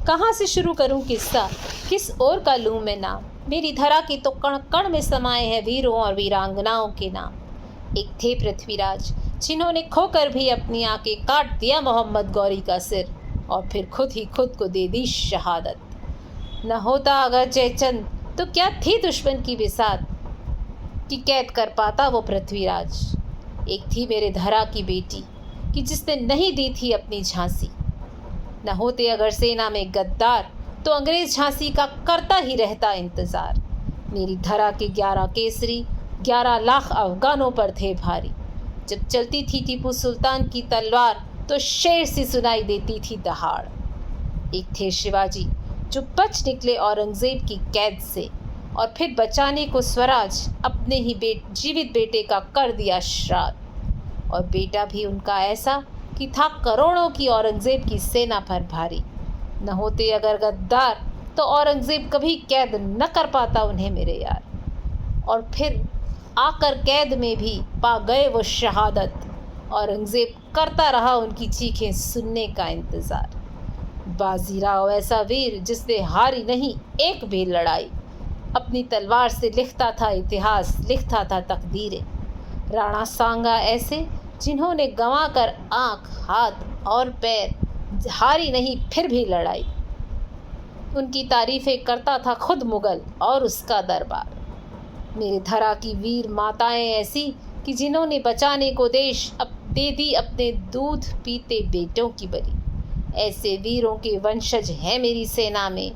कहाँ से शुरू करूं किस्सा, किस ओर का लूं मैं नाम। मेरी धरा के तो कण कण में समाये हैं वीरों और वीरांगनाओं के नाम। एक थे पृथ्वीराज जिन्होंने खोकर भी अपनी आंखें काट दिया मोहम्मद गौरी का सिर, और फिर खुद ही खुद को दे दी शहादत। न होता अगर जयचंद तो क्या थी दुश्मन की बिसात कि कैद कर पाता वो पृथ्वीराज। एक थी मेरे धरा की बेटी कि जिसने नहीं दी थी अपनी झांसी। न होते अगर सेना में गद्दार तो अंग्रेज झांसी का करता ही रहता इंतज़ार। मेरी धरा के 11 केसरी 11 लाख अफगानों पर थे भारी। जब चलती थी टीपू सुल्तान की तलवार तो शेर सी सुनाई देती थी दहाड़। एक थे शिवाजी जो बच निकले औरंगजेब की कैद से, और फिर बचाने को स्वराज अपने ही जीवित बेटे का कर दिया श्राद्ध। और बेटा भी उनका ऐसा कि था करोड़ों की औरंगजेब की सेना पर भारी। न होते अगर गद्दार तो औरंगजेब कभी कैद न कर पाता उन्हें मेरे यार। और फिर आकर कैद में भी पा गए वो शहादत। औरंगजेब करता रहा उनकी चीखें सुनने का इंतज़ार। बाजीराव ऐसा वीर जिसने हारी नहीं एक भी लड़ाई। अपनी तलवार से लिखता था इतिहास, लिखता था तकदीरें। राणा सांगा ऐसे जिन्होंने गंवा कर आँख हाथ और पैर, हारी नहीं फिर भी लड़ाई। उनकी तारीफ़ें करता था खुद मुगल और उसका दरबार। मेरे धरा की वीर माताएं ऐसी कि जिन्होंने बचाने को देश अब दे दी अपने दूध पीते बेटों की बलि। ऐसे वीरों के वंशज हैं मेरी सेना में।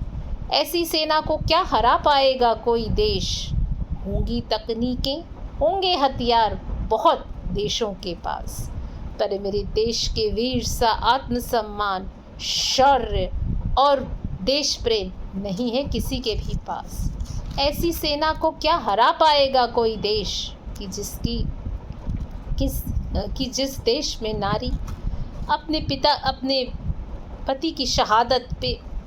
ऐसी सेना को क्या हरा पाएगा कोई देश। होंगी तकनीकें, होंगे हथियार बहुत देशों के पास, पर मेरे देश के वीर सा आत्मसम्मान, शौर्य और देश प्रेम नहीं है किसी के भी पास। ऐसी सेना को क्या हरा पाएगा कोई देश कि जिस देश में नारी अपने पति की शहादत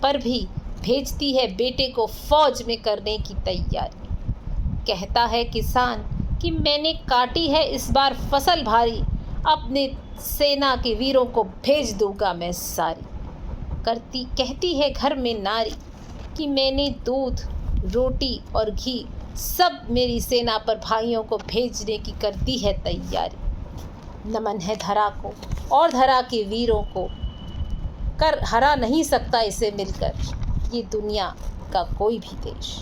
पर भी भेजती है बेटे को फौज में करने की तैयारी। कहता है किसान कि मैंने काटी है इस बार फसल भारी, अपने सेना के वीरों को भेज दूंगा मैं सारी। कहती है घर में नारी कि मैंने दूध रोटी और घी सब मेरी सेना पर भाइयों को भेजने की करती है तैयारी। नमन है धरा को और धरा के वीरों को, कर हरा नहीं सकता इसे मिलकर ये दुनिया का कोई भी देश।